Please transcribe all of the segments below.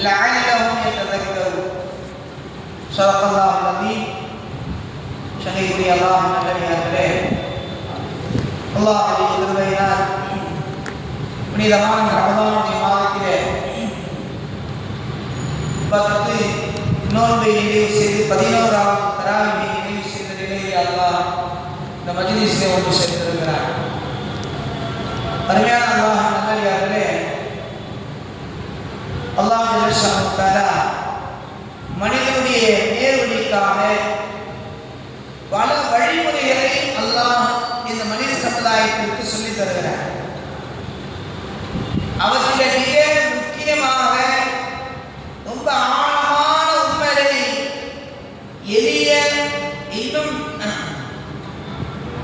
لعلهم يتذكرون. صدق الله العظيم. ஷஹீதுரிய அல்லாஹ் நல்லடியார்களே, அல்லாஹ்வுடைய கிருபையினால் புனிதமான ரமலானுடைய மாதத்திலே 10 நோன்பை நிறைவு செய்து 11வது தராவியை நிறைவு செய்த நிலையிலே அல்லாஹ் இந்த மஜ்லிஸிலே ஒன்று சேர்த்திருக்கிறார். அருமையான அல்லாஹ் நல்லடியார்களே, அல்லாஹ் ஜல்ல ஷானஹு தஆலா மனிதனுடைய நேர்வழிக்காக பல வழிமுறைகளை அல்லாஹ் இந்த மனித சமுதாயத்திற்கு சொல்லித் தருகிறார். அவற்றில் மிக முக்கியமாக ரொம்ப ஆழமான உண்மைகளை எளிய இன்னும்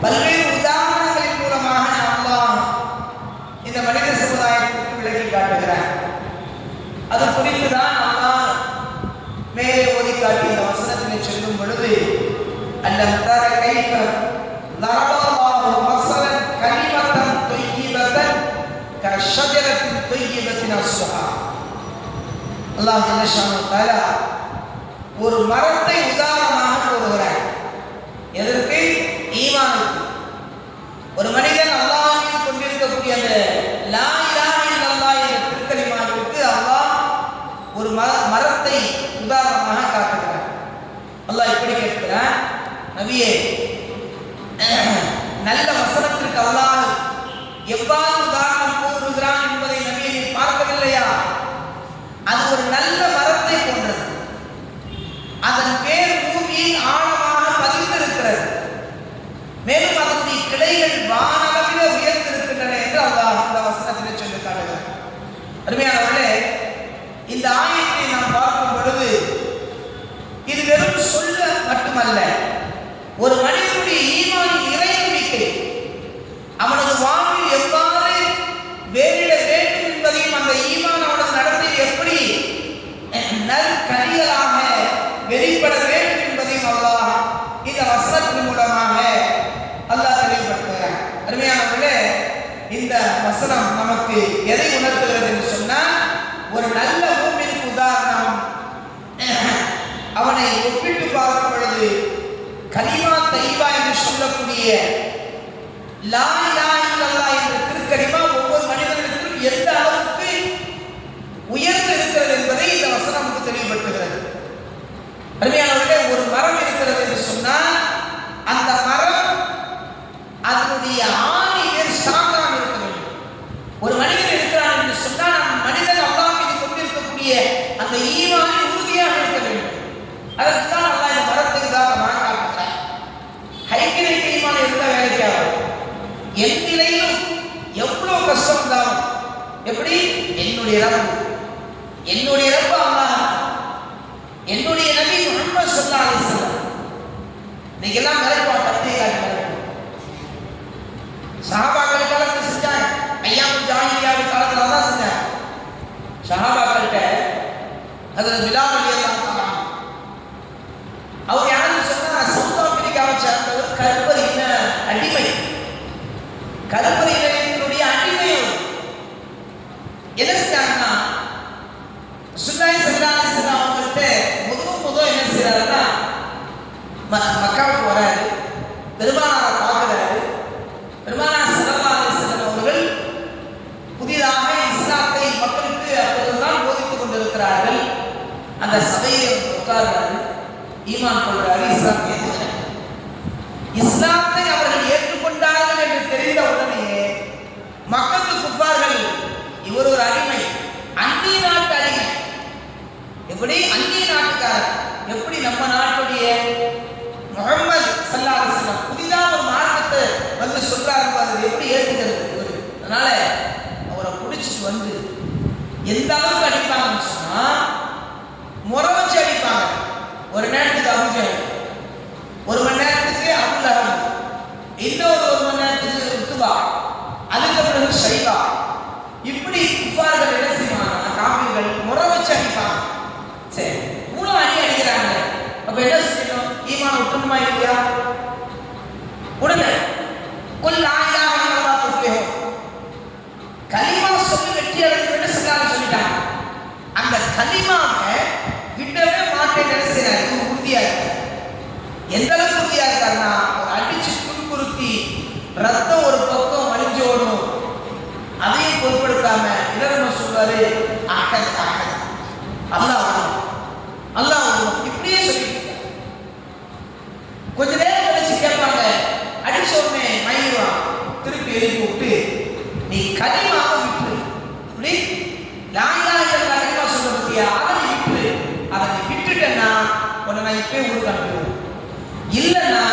பல்வேறு உதாரணங்களின் மூலமாக அல்லாஹ் இந்த மனித சமுதாயத்திற்கு விளக்கி காட்டுகிறார். அது குறித்துதான் அல்லாஹ் மேலே ஓதி காட்டி இந்த வசனத்தினை சொல்லும் பொழுது, அலம் தர கைஃப லரபல்லாஹு மஸலன் கலிமத்தன் தொய்யிபத்தன் கஷஜரத்தின் தொய்யிபத்தின் அஸ்ஸஹா. அல்லாஹ் ஜல்ல ஷானஹு தஆலா ஒரு மரத்தை உதாரணமாக கூறுகிறார். எதற்கு? ஈமானுக்கு. ஒரு மனிதன் அல்லாஹ் மீது கொண்டிருக்கக்கூடிய அந்த லா இலாஹ இல்லல்லாஹ் என்ற திருக்கலிமாவிற்கு அல்லாஹ் ஒரு மரத்தை உதாரணமாக காட்டுகிறார். அல்லாஹ் இப்படி கேட்கிறார், நபியே, நல்ல வசனத்திற்கு அல்லாஹ் எவ்வாறு உதாரணம் கூறுகிறான் என்பதை நபியை நீ பார்க்கவில்லையா? அது ஒரு நல்ல மரத்தை போன்றது. அதன் பேர் பூமியில் ஆழமாக பதிந்திருக்கிறது. மேலும் அதனுடைய கிளைகள் வானளவிலே உயர்ந்திருக்கின்றன என்று அல்லாஹ் இந்த வசனத்திலே சொல்லி காட்டுகிறார். அருமையானவர்களே, இந்த ஆயத்தை நாம் பார்க்கும் பொழுது இது வெறும் சொல்ல மட்டுமல்ல, ஒரு மனிதனுடைய ஈமானின் இறை நம்பிக்கை அவனது வாழ்வில் எவ்வாறு வேறிட வேண்டும் என்பதையும் அந்த ஈமான் அவனது நடத்தையில் எப்படி நற்கனிகளாக வெளிப்பட வேண்டும் என்பதையும் அல்லாஹ் இந்த வசனத்தின் மூலமாக அல்லாஹ் தெளிவுபடுத்துகிறார். அருமையானவர்களே, இந்த வசனம் நமக்கு எதை உணர்த்துகிறது என்று சொன்னால், ஒரு நல்ல மூமினுக்கு உதாரணம் அவனை ஒப்பிட்டு பார்க்கும் பொழுது கலிமா தையிபா என்று சொல்லக்கூடிய லா இலாஹ இல்லல்லாஹ் என்ற திருக்கலிமா ஒவ்வொரு மனிதனுக்கும் எந்த அளவுக்கு உயர்ந்து இருக்கிறது என்பதை இந்த வசனம் நமக்கு தெளிவுபடுத்துகிறது. அருமையானவர்களே, ஒரு மரம் இருக்கிறது என்று சொன்னால் அந்த மரம் அதனுடைய ஆணி வேர் ஸ்ட்ராங்காக இருக்க வேண்டும். ஒரு மனிதன் இருக்கிறான் என்று சொன்னால் அந்த மனிதன் அல்லாஹ் மீது கொண்டிருக்கக்கூடிய அந்த ஈமானில் உறுதியாக இருக்க வேண்டும். அதற்கு தான் அல்லாஹ் இந்த மரத்தை உதாரணமாக காட்டுகிறார். ஹைகிரேட் ஈமான் இருந்தால் வேலைக்கு ஆகும். எந்த நிலையிலும் எவ்வளவு கஷ்டம் இருந்தாலும், எப்படி என்னுடைய ரப்பு அல்லாஹ், என்னுடைய நபி முஹம்மது ஸல்லல்லாஹு அலைஹி வஸல்லம். நீங்க எல்லாம் மறைப்பா பத்தியை காட்டி மறைப்போம். சஹாபாக்கள் காலத்தில் செஞ்சாங்க, ஐயாமுல் ஜாஹிலியா காலத்தில் தான் செஞ்சாங்க. சஹாபாக்கள்கிட்ட ஹஜ்ரத் பிலால் ரலியல்லாஹு தஆலா அவர் யாருன்னு சொன்னா சவுத் ஆப்பிரிக்காவை சேர்ந்தவர், கருப்பரின அடிமை, கருப்பரினுடைய அடிமை. என்ன செஞ்சாங்கன்னா ரசூலுல்லாஹி ஸல்லல்லாஹு அலைஹி வஸல்லம் அவங்கள்ட்ட முதல் என்ன செய்யறாருன்னா மக்காவுக்கு வராரு, பெருமானாரை பார்க்கிறாரு. பெருமானார் ஸல்லல்லாஹு அலைஹி வஸல்லம் அவர்கள் புதிதாக இஸ்லாத்தை மக்களுக்கு அப்போதுதான் போதித்துக் கொண்டிருக்கிறார்கள். அந்த சபையிலே உட்கார்றாரு, ஈமான் கொள்றாரு, இஸ்லாம் ஏற்றுக்கிறார். இஸ்லாத்தை அவர்கள் ஏற்றுக்கொண்டார்கள் என்று தெரிந்த உடனேயே மக்களுக்கு குஃபார்கள், இவர் ஒரு அடிமை, அந்நிய நாட்டு அடிமை. எப்படி அந்நிய நாட்டுக்காரர், எப்படி நம்ம நாட்டுடைய முஹம்மது ஸல்லல்லாஹு அலைஹி வஸல்லம் புதிதாக ஒரு மார்க்கத்தை வந்து சொல்றாரு, அது எப்படி ஏற்றுக்கிறது? அதனால அவரை பிடிச்சிட்டு வந்து எந்த அளவுக்கு அடிப்பாங்கன்னு சொன்னா, முறை வச்சு அடிப்பாங்க. ஒரு நேரத்துக்கு அபூஜஹல், ஒரு மணி நேரத்துக்கு அபூ லஹப், இன்னொரு மணி நேரத்துக்கு உத்பா, அதுக்கு பிறகு ஷைபா. இப்படி குஃபார்கள் என்ன செய்வாங்க, காஃபிர்கள் முறை வச்சு அடிப்பாங்க. சரி, இவ்வளவு அடி அடிக்கிறாங்க, அப்ப என்ன செய்யணும்? ஈமான் விட்டுணுமா இல்லையா? உடனே குல் லா இலாஹ இல்லல்லாஹ் துஃப்லிஹு, கலிமா சொல்லி வெற்றி அடைந்து சொல்லிட்டாங்க. அந்த கலிமா சொல்லுவாரு, அஹத் அஹத், அல்லாஹ் ஒருவன், அல்லாஹ் ஒருவன், இப்படியே சொல்லிட்டு கொஞ்ச நேரம் கழிச்சு கேட்பாங்க, அடிச்ச உடனே மயிலுவான், திருப்பி எழுப்பி விட்டு நீ கலிமாவை விட்டு, இப்படி லா இலாஹ இல்லல்லாஹ் கலிமா சொல்ற பத்தியா, அதை நீ விட்டு, அதை நீ விட்டுட்டேன்னா உன்னை நான் இப்பயே ஊருக்கு அனுப்பிடுவேன், இல்லைன்னா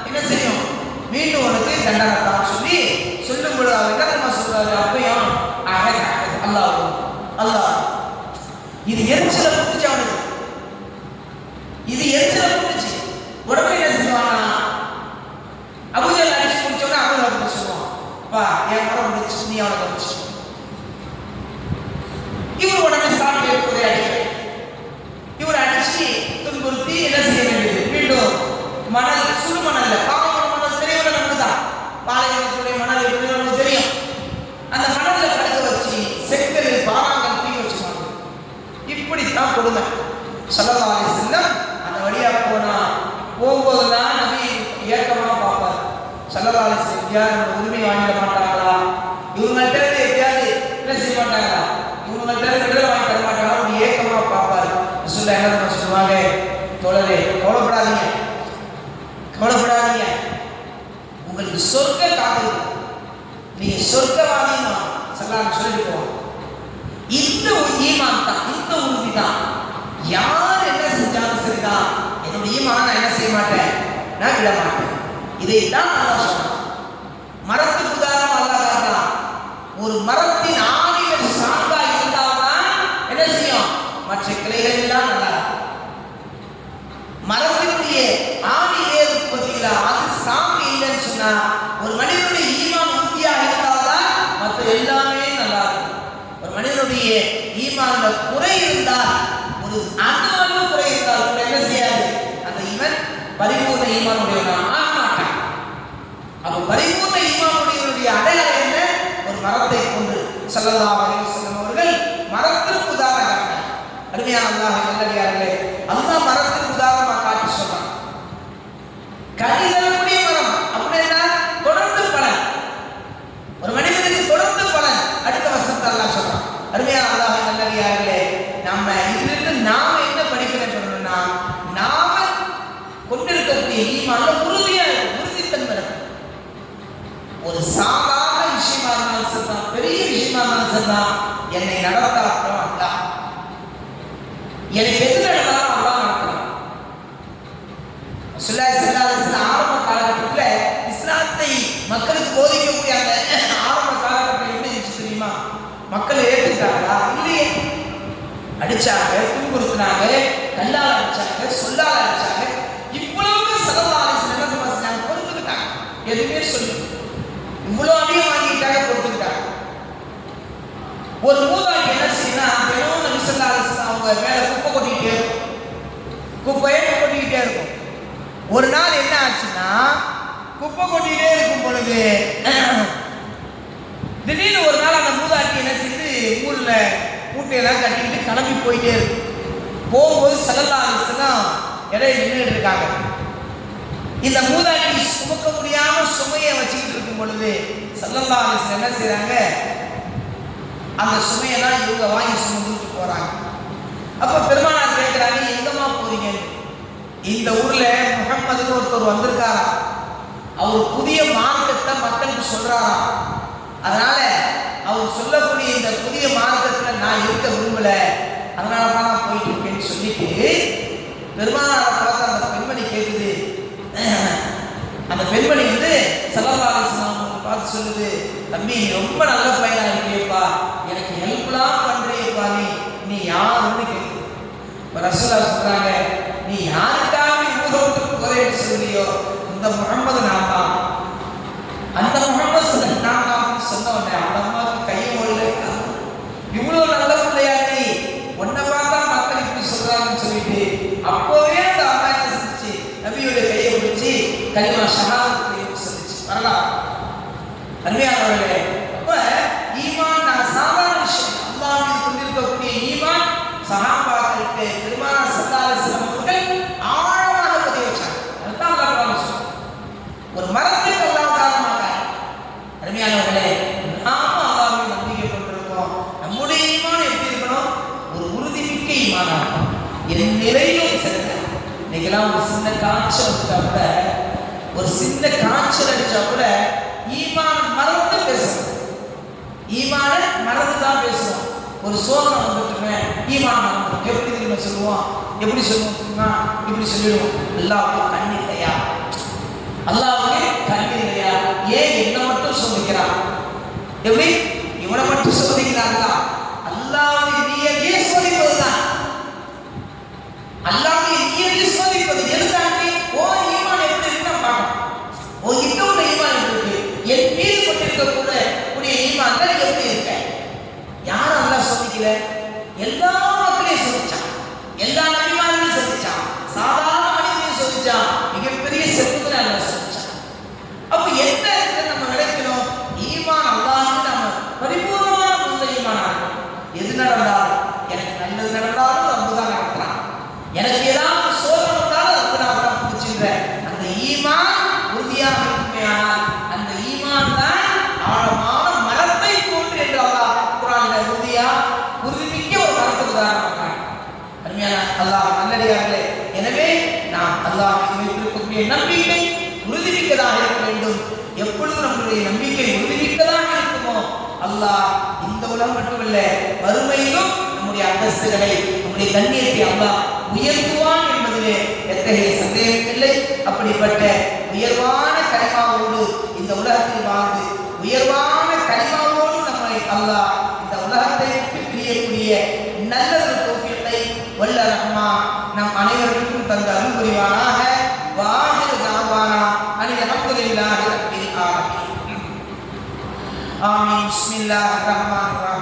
என்ன செய்யும், மீண்டும் உனக்கு தண்டனை தான் சொல்லி சொல்லும் பொழுது அவர் என்ன தெரியுமா சொல்றாரு, அப்பயும் அஹத் அஹத், அல்லாஹ் அல்லாஹ். இது எரிச்சல புட்டுச்சு அவனுக்கு, இது எரிச்சல புட்டுச்சு. உடனே என்ன செய்வானா, அபூஜஹல் அடிச்சு முடிச்சோன்னா அபூஜஹல் சொல்லுவான், பா என் மரம் முடிச்சு நீ அவனை கவனிச்சு. இவர் உடனே சாமி ஏற்பதை அடிக்கிறார். இவர் அடிச்சு துன்புறுத்தி என்ன செய்ய வேண்டியது, மீண்டும் மணல், சுடு மணல்ல, பாலைவன மணல் தெரியவில்லை நமக்கு தான், பாலைவனத்துடைய மணல் எப்படி நமக்கு தெரியும், அந்த மணல்ல படுக்க வச்சு செங்கல் பாறாங்கல் தூக்கி வச்சுக்காங்க. இப்படித்தான் கொடுமை. ஸல்லல்லாஹு அலைஹி வஸல்லம் அந்த வழியா போகும்போதுதான் நபி ஏக்கமா பார்ப்பார். ஸல்லல்லாஹு அலைஹி வஸல்லம் எப்படியாவது உரிமை வாங்கிட மாட்டாங்களா, இவங்கள்ட்ட இருந்து எப்படியாவது என்ன செய்ய மாட்டாங்களா, இவங்கள்ட்ட இருந்து விடுதலை வாங்கி தர மாட்டாங்களா, ஒரு ஏக்கமா பார்ப்பார். ரசூலுல்லாஹ் என்ன சொல்லுவாங்க, தோழரே கவலைப்படாதீங்க, கவலைப்படாதீங்க, உங்களுக்கு சொர்க்க காத்து, நீங்க சொர்க்கவாதின்னு ஸல்லல்லாஹு சொல்லிட்டு போவாங்க. இந்த ஈமான் தான், இந்த உறுதி தான், யார் என்ன செஞ்சாலும் சரிதான், என்னுடைய ஈமானை நான் என்ன செய்ய மாட்டேன், நான் விட மாட்டேன். இதைத்தான் அல்லாஹ் சொல்றான். மரத்துக்கு உதாரணம் அல்லாஹ் காட்டுறான். ஒரு மரத்தின் ஆணிகள் சாங்கா இருந்தால்தான் என்ன செய்யும், மற்ற கிளைகள் எல்லாம் நல்லா இருக்கும். மரத்தினுடைய ஆணி வேறு பார்த்தீங்களா, அது சாமி இல்லைன்னு சொன்னா, ஒரு மனிதனுடைய ஈமான் உறுதியாக இருந்தால்தான் மற்ற எல்லாமே நல்லா இருக்கும். ஒரு மனிதனுடைய ஈமான்ல குறை இருந்தால், ஒரு அணு குறை இருந்தால் கூட என்ன செய்யாது, அந்த இவன் பரிபூர்ண ஈமானுடையவன் ஆக மாட்டான். அப்ப பரிபூர்ண ஈமானுடையவனுடைய அடையாளம் என்ன, ஒரு மரத்தை கொண்டு ஸல்லல்லாஹு அலைஹி வஸல்லம் அவர்கள் மரத்திற்கு உதாரணம் காட்டினார். அருமையான அல்லாஹ் நல்லடியார்களே, அல்லாஹ் மரத்திற்கு உதாரணமா காட்டி சொல்றான். கனி தரக்கூடிய மரம் அப்படின்னா தொடர்ந்து பலன், ஒரு மனிதனுக்கு தொடர்ந்து பலன். அடுத்த வசனத்தை அல்லாஹ் சொல்றான். அருமையான அல்லாஹ் நல்லடியார்களே, நம்ம இதிலிருந்து நாம என்ன படிக்கணும் சொல்லணும்னா, நாம கொண்டிருக்கக்கூடிய ஈமான்ல உறுதித்தன்மை இருக்கும். ஒரு சாதாரண விஷயமா இருந்தாலும் சரிதான், பெரிய விஷயமா இருந்தாலும் சரிதான், என்னை நடத்தாட்டும் அல்லாஹ், எனக்கு எது நடந்தாலும் அல்லாஹ் நடத்தலாம். ஸல்லல்லாஹு அலைஹி வஸல்லம் ஆரம்ப காலகட்டத்தில் இஸ்லாத்தை மக்களுக்கு போதிக்கக்கூடிய அந்த ஆரம்ப காலகட்டத்தில் என்ன இருந்துச்சு தெரியுமா, மக்கள் ஏற்றுக்கிட்டாங்களா, இல்லையே, அடிச்சாங்க, துன்புறுத்தினாங்க, கல்லால் அடிச்சாங்க, சொல்லால் அடிச்சாங்க, இவ்வளவு ஸல்லல்லாஹு அலைஹி வஸல்லம் என்ன செஞ்சாங்க, பொறுத்துக்கிட்டாங்க. எதுவுமே சொல்லி இவ்வளவு அடியும் வாங்கிட்டாங்க, பொறுத்துக்கிட்டாங்க. ஒரு மூதாட்டி என்ன செய்யணும், தினமும் நபி ஸல்லல்லாஹு அலைஹி வஸல்லம் அவங்க மேல குப்பை கொட்டிக்கிட்டே இருக்கும், குப்பையே கொட்டிக்கிட்டே இருக்கும். ஒரு நாள் என்ன ஆச்சுன்னா, குப்பை கொட்டிக்கிட்டே இருக்கும் பொழுது திடீர்னு ஒரு நாள் அந்த மூதாட்டி என்ன செய்து ஊர்ல மூட்டையெல்லாம் கட்டிக்கிட்டு கிளம்பி போயிட்டே இருக்கு. போகும்போது ஸல்லல்லாஹு அலைஹி வஸல்லம் இடையே நின்றுட்டு இருக்காங்க. இந்த மூதாட்டி சுமக்க முடியாம சுமையை வச்சுக்கிட்டு இருக்கும் பொழுது ஸல்லல்லாஹு அலைஹி வஸல்லம் என்ன செய்றாங்க, அந்த சுமையெல்லாம் இவங்க வாங்கி சுமந்துட்டு போறாங்க. அப்ப பெருமானார் கேட்கிறாங்க, எங்கம்மா போறீங்க, இந்த ஊர்ல முஹம்மதுன்னு ஒருத்தர் வந்திருக்காரா, அவர் புதிய மார்க்கத்தை மக்களுக்கு சொல்றாராம், அதனால அவர் சொல்லக்கூடிய இந்த புதிய மார்க்கத்துல நான் இருக்க விரும்பல, அதனால தான் நான் போயிட்டு இருக்கேன்னு சொல்லிட்டு பெருமானாரை பார்த்து அந்த பெண்மணி கேட்குது. அந்த பெண்மணி வந்து ஸல்லல்லாஹு அலைஹி வஸல்லம் பார்த்து சொல்லுது, தம்பி நீ ரொம்ப நல்ல பையனா இருக்கியப்பா, எனக்கு ஹெல்ப்லாம் பண்றியப்பா, நீ யாருன்னு கேட்குது. இப்போ ரசூலுல்லாஹ் சொல்றாங்க, நீ யாருக்காக ஊருக்கு போறேன்னு சொல்லியோ இந்த முஹம்மது நான் தான், அந்த முஹம்மது நான் தான் சொன்ன உடனே அந்த அம்மாவுக்கு கையை ஓடல, இவ்வளோ நல்ல பிள்ளையா நீ, உன்னை பார்த்தா மக்கள் இப்படி சொல்றாங்கன்னு சொல்லிட்டு அப்போவே அந்த அம்மா என்ன செஞ்சிச்சு, நபியோட கையை பிடிச்சி கலிமா ஷஹாதத் சொல்லிச்சு. வரலாம் அருமையானவர்களே, அப்ப ஈமான் நான் சாதாரண விஷயம், அல்லாஹ் மீது கொண்டிருக்கக்கூடிய ஈமான் சஹாபாக்களுக்கு பெருமானார் ஸல்லல்லாஹு அலைஹி வஸல்லம் அவர்கள் ஆழமாக பதிய வச்சாங்க. அதுதான் அல்லாஹ் சொல்றான். ஒரு மரத்துக்கு அல்லாஹ் காரணமாக. அருமையானவர்களே, நாம அல்லாஹ்வை நம்பிக்கை கொண்டிருக்கோம், நம்முடைய ஈமான் இன்னைக்கெல்லாம் ஒரு சின்ன காய்ச்சல் வந்துட்டா கூட, ஒரு சின்ன காய்ச்சல் அடிச்சா கூட ஈமான மறந்து பேசணும். ஈமான மறந்து தான் பேசணும். ஒரு சோதனை வந்துட்டுமே ஈமான மறந்துடும். எப்படி தெரியுமா சொல்லுவோம்? எப்படி சொல்லுவோம் தெரியுமா? இப்படி சொல்லிடுவோம், அல்லாஹ்வுக்கு கண் இல்லையா? அல்லாஹ்வுக்கு கண் இல்லையா? ஏன் என்ன மட்டும் சோதிக்கிறான்? எப்படி இவனை மட்டும் சோதிக்கிறாங்களா? அல்லாஹ்வுடைய நியதியை சோதிப்பதுதான். அல்லாஹ்வுடைய நியதியை சோதிப்பது எதுக்காக? ஓ ஈமான் எப்படி இருக்குன்னு பார்க்கணும். ஓ இன்னொரு ஈமான் இருக்கு, என் மீது கொண்டிருக்க கூடிய ஈமான் தான் எப்படி இருக்க? யார் அல்லாஹ் சோதிக்கல? எல்லா மக்களையும் சோதிச்சான், எல்லா நபிமாரையும் சோதிச்சான், சாதாரண மனிதனையும் சோதிச்சான், மிகப்பெரிய செல்வங்களை அல்லாஹ் சோதிச்சான். அப்ப என்ன நம்ம விளைக்கணும்? ஈமான் அல்லாஹ்வுக்கு நம்ம பரிபூர்ணமான உள்ள ஈமானா இருக்கணும். எது நடந்தாலும், எனக்கு நல்லது நடந்தாலும் ரப்பு தான் நடத்துறான், எனக்கு ஏதாவது சோதனை வந்தாலும் ரப்பு தான் புடிச்சுன்ற அந்த ஈமான் உறுதியாக இருக்குமே. ஆனால் அந்த ஈமான் தான் ஆழமான மரத்தை போன்று என்று அல்லாஹ் குர்ஆன்ல உறுதிமிக்க ஒரு மரத்துக்கு உதாரணமாக அருமையான அல்லாஹ் நல்லடியார்களே, எனவே நாம் அல்லாஹ் வைத்திருக்கக்கூடிய நம்பிக்கை உறுதிமிக்கதாக இருக்க வேண்டும். எப்பொழுது நம்முடைய நம்பிக்கை உறுதிமிக்கதாக இருக்குமோ, அல்லாஹ் இந்த உலகம் மட்டுமல்ல மறுமையிலும் நம்முடைய அந்தஸ்துகளை, நம்முடைய கண்ணியத்தை அல்லாஹ் உயர்த்துவான் என்பதிலே எத்தகைய சந்தேகம் இல்லை. அப்படிப்பட்ட உயர்வான கலிமாவோடு இந்த உலகத்தில் வாழ்ந்து, உயர்வான கலிமாவோடு நம்மை அல்லாஹ் இந்த உலகத்தை விட்டு பிரியக்கூடிய நல்ல ஒரு தௌஃபீகை வல்ல ரஹ்மான் நம் அனைவருக்கும் தந்து அருள் புரிவானாக. வாஹிரு தஅவானா அனில் ஹம்துலில்லாஹி ரப்பில் ஆலமீன். ஆமீன். பிஸ்மில்லாஹிர் ரஹ்மானிர் ரஹீம்.